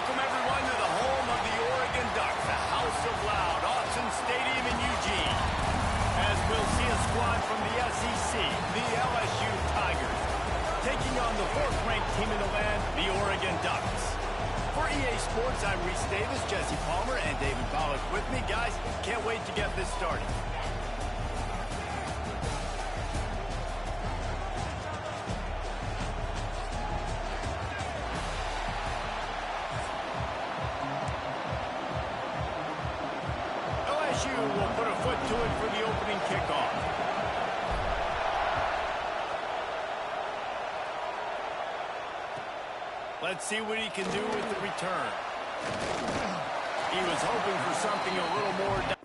Welcome, everyone, to the home of the Oregon Ducks, the House of Loud, Autzen Stadium in Eugene. As we'll see a squad from the SEC, the LSU Tigers, taking on the fourth-ranked team in the land, the Oregon Ducks. For EA Sports, I'm Reese Davis, Jesse Palmer, and David Pollack with me. Guys, can't wait to get this started. LSU will put a foot to it for the opening kickoff. Let's see what he can do with the return. He was hoping for something a little more.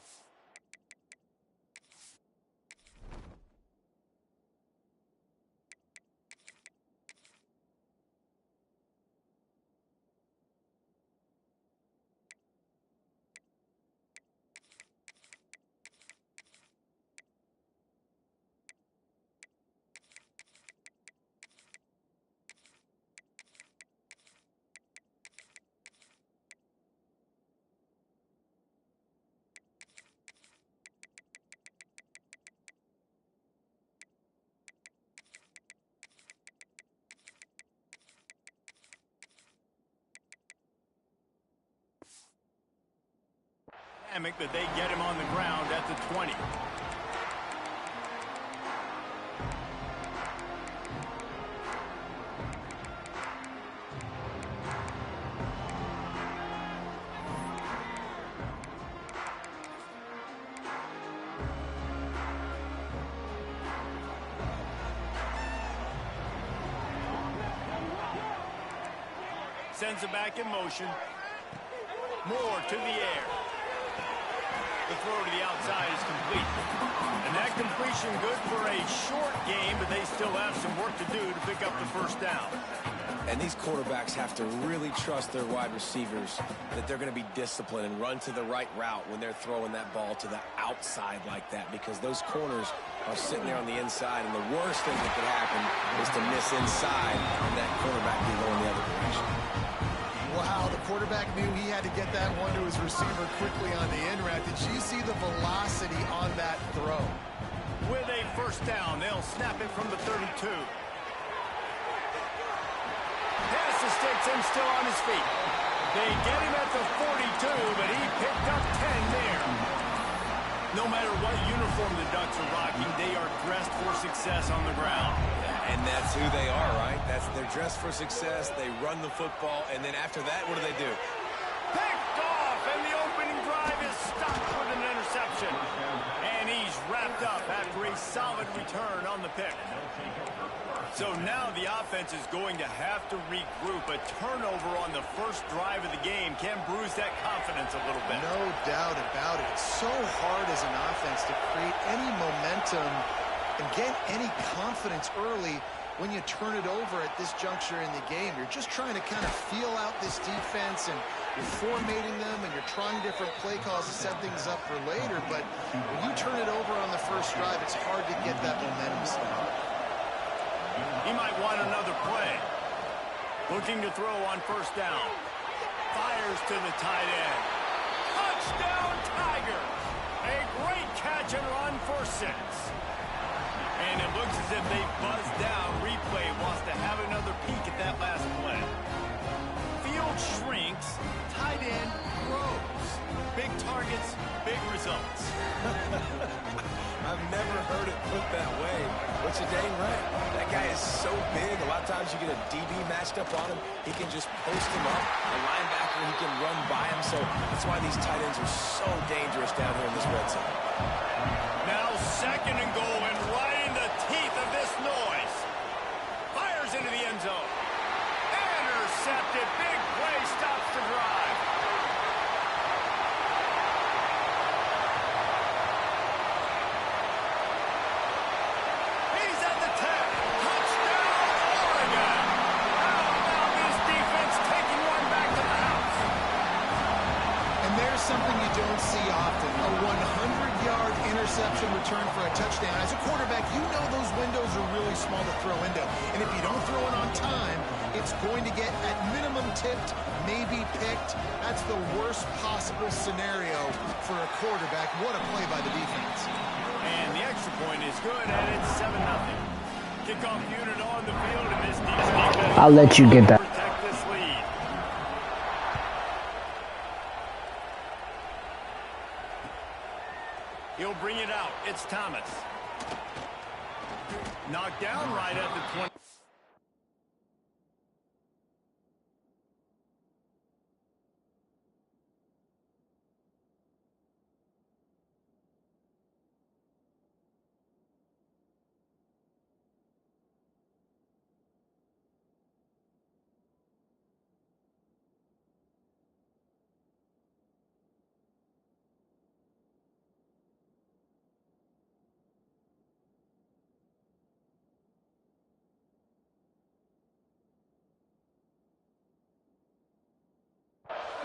That they get him on the ground at the 20. Sends it back in motion. Moore to the air. The throw to the outside is complete. And that completion good for a short game, but they still have some work to do to pick up the first down. And these quarterbacks have to really trust their wide receivers that they're going to be disciplined and run to the right route when they're throwing that ball to the outside like that, because those corners are sitting there on the inside, and the worst thing that could happen is to miss inside and that quarterback be going the other direction. Wow, the quarterback knew he had to get that one to his receiver quickly on the in route. Did you see the velocity on that throw? With a first down, they'll snap it from the 32. Pass to Stetson, still on his feet. They get him at the 42, but he picked up 10 there. No matter what uniform the Ducks are rocking, they are dressed for success on the ground. And that's who they are, right? They're dressed for success. They run the football, and then after that, what do they do? Picked off, and the opening drive is stopped with an interception. And he's wrapped up after a solid return on the pick. So now the offense is going to have to regroup. A turnover on the first drive of the game can bruise that confidence a little bit. No doubt about it. It's so hard as an offense to create any momentum and get any confidence early when you turn it over at this juncture in the game. You're just trying to kind of feel out this defense, and you're formatting them, and you're trying different play calls to set things up for later. But when you turn it over on the first drive, it's hard to get that momentum started. He might want another play. Looking to throw on first down. Fires to the tight end. Touchdown, Tigers! A great catch and run for 6. And it looks as if they buzzed down. Replay wants to have another peek at that last play. Field shrinks. Tight end grows. Big targets, big results. I've never heard it put that way, but you're dang right. That guy is so big. A lot of times you get a DB matched up on him. He can just post him up. A linebacker, he can run by him. So that's why these tight ends are so dangerous down here in this red zone. Now second and goal, and right in the teeth of this noise. Fires into the end zone. Intercepted. Big play stops the drive. He's at the 10. Touchdown, Oregon. How about this defense taking one back to the house? And there's something you don't see often. A 100-yard interception return for a touchdown. As a quarterback, you know those windows are really small to throw into. And if you don't throw it on time, it's going to get at minimum tipped, maybe picked. That's the worst possible scenario for a quarterback. What a play by the defense. And the extra point is good, and it's 7-0. Kickoff unit on the field, and this defense. I'll let you get that. Protect this lead. He'll bring it out. It's Thomas. Knocked down right at the 20.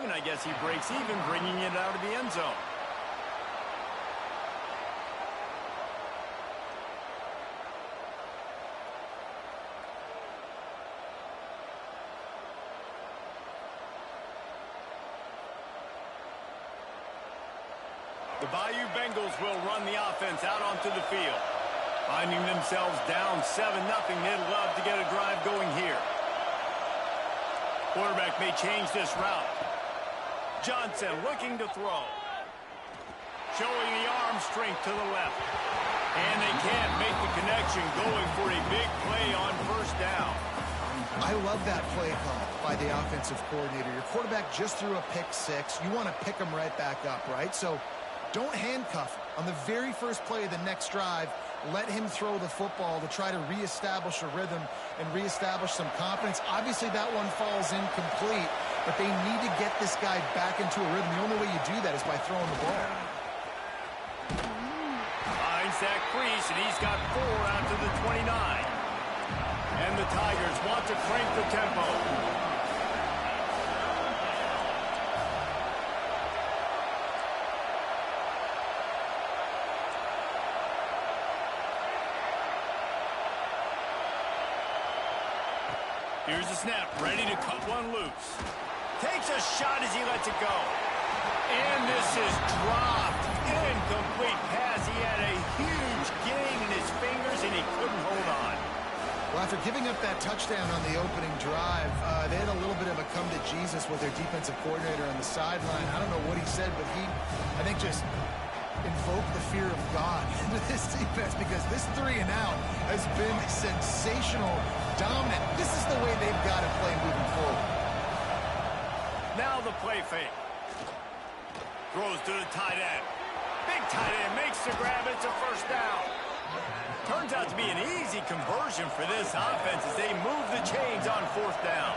And I guess he breaks even, bringing it out of the end zone. The Bayou Bengals will run the offense out onto the field. Finding themselves down 7-0, they'd love to get a drive going here. Quarterback may change this route. Johnson looking to throw. Showing the arm strength to the left. And they can't make the connection, going for a big play on first down. I love that play call by the offensive coordinator. Your quarterback just threw a pick six. You want to pick him right back up, right? So don't handcuff him. On the very first play of the next drive, let him throw the football to try to reestablish a rhythm and reestablish some confidence. Obviously, that one falls incomplete, but they need to get this guy back into a rhythm. The only way you do that is by throwing the ball. Finds that crease, and he's got 4 out to the 29. And the Tigers want to crank the tempo. Here's the snap, ready to cut one loose. Takes a shot as he lets it go. And this is dropped. Incomplete pass. He had a huge gain in his fingers, and he couldn't hold on. Well, after giving up that touchdown on the opening drive, they had a little bit of a come to Jesus with their defensive coordinator on the sideline. I don't know what he said, but he, I think, just invoke the fear of God into this defense, because this 3-and-out has been sensational, dominant. This is the way they've got to play moving forward. Now the play fake. Throws to the tight end. Big tight end makes the grab. It's a first down. Turns out to be an easy conversion for this offense as they move the chains on fourth down.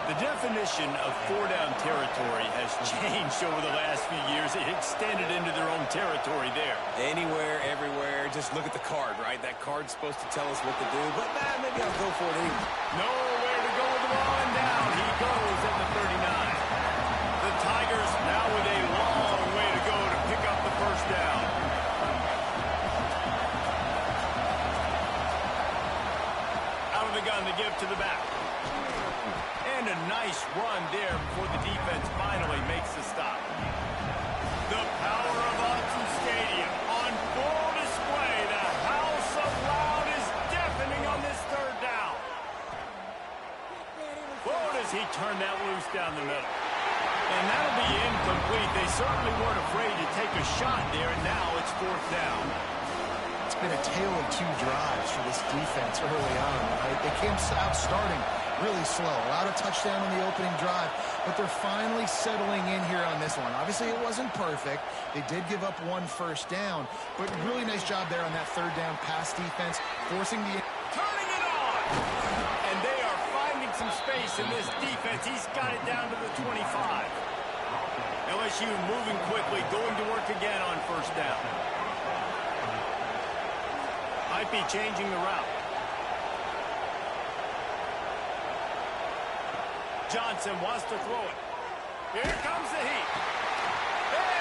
The definition of four-down territory has changed over the last few years. It extended into their own territory there. Anywhere, everywhere, just look at the card, right? That card's supposed to tell us what to do, but maybe I'll go for it anyway. Nowhere to go with the ball, and down he goes at the 39. The Tigers now with a long way to go to pick up the first down. Out of the gun to give to the back. And a nice run there before the defense finally makes the stop. The power of Autzen Stadium on full display. The house of loud is deafening on this third down. Whoa, does he turn that loose down the middle? And that'll be incomplete. They certainly weren't afraid to take a shot there, and now it's fourth down. It's been a tale of two drives for this defense early on, right? They came out starting really slow. Allowed a touchdown on the opening drive, but they're finally settling in here on this one. Obviously, it wasn't perfect. They did give up one first down, but really nice job there on that third down pass defense, forcing the... Turning it on! And they are finding some space in this defense. He's got it down to the 25. LSU moving quickly, going to work again on first down. Might be changing the route. Johnson wants to throw it. Here comes the heat. And